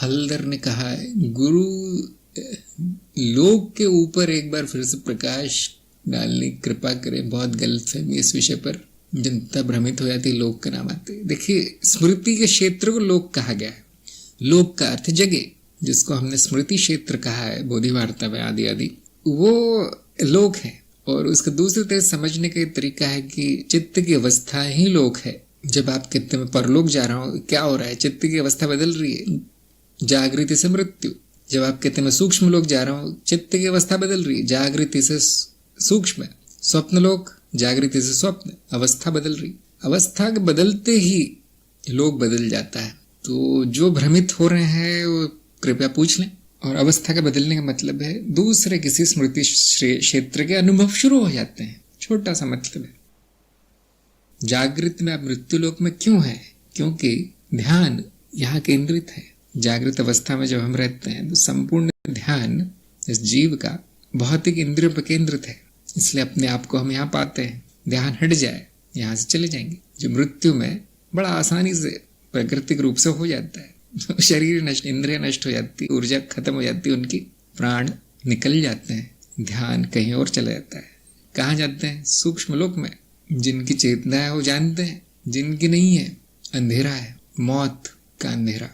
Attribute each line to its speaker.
Speaker 1: हल्दर ने कहा है, गुरु लोक के ऊपर एक बार फिर से प्रकाश डालने की कृपा करें। बहुत गलतफहमी इस विषय पर, जनता भ्रमित हो जाती, लोक का नाम आते। देखिए, स्मृति के क्षेत्र को लोक कहा गया है। लोक का अर्थ जगह, जिसको हमने स्मृति क्षेत्र कहा है बोधि वार्ता में आदि आदि, वो लोक है। और उसका दूसरी तरह समझने का तरीका है कि चित्त की अवस्था ही लोक है। जब आप कहते हैं परलोक जा रहा हूं, क्या हो रहा है? चित्त की अवस्था बदल रही है, जागृति से मृत्यु। जब आप कहते हैं मैं सूक्ष्म लोक जा रहा हूं, चित्त की अवस्था बदल रही है, जागृति से सूक्ष्म। स्वप्न लोक, जागृति से स्वप्न, अवस्था बदल रही। अवस्था के बदलते ही लोक बदल जाता है। तो जो भ्रमित हो रहे हैं वो कृपया पूछ लें। और अवस्था का बदलने का मतलब है दूसरे किसी स्मृति क्षेत्र के अनुभव शुरू हो जाते हैं, छोटा सा मतलब है। जागृत में आप मृत्यु लोक में क्यों है? क्योंकि ध्यान यहाँ केंद्रित है। जागृत अवस्था में जब हम रहते हैं तो संपूर्ण ध्यान इस जीव का भौतिक इंद्रियों पर केंद्रित है, इसलिए अपने आप को हम यहाँ पाते हैं। ध्यान हट जाए, यहाँ से चले जाएंगे। जो मृत्यु में बड़ा आसानी से प्राकृतिक रूप से हो जाता है, तो शरीर नष्ट, इंद्रिय नष्ट हो जाती, ऊर्जा खत्म हो जाती, उनकी प्राण निकल जाते हैं, ध्यान कहीं और चला जाता है। कहाँ जाते हैं? सूक्ष्म लोक में। जिनकी चेतना है वो जानते हैं, जिनकी नहीं है अंधेरा है, मौत का अंधेरा।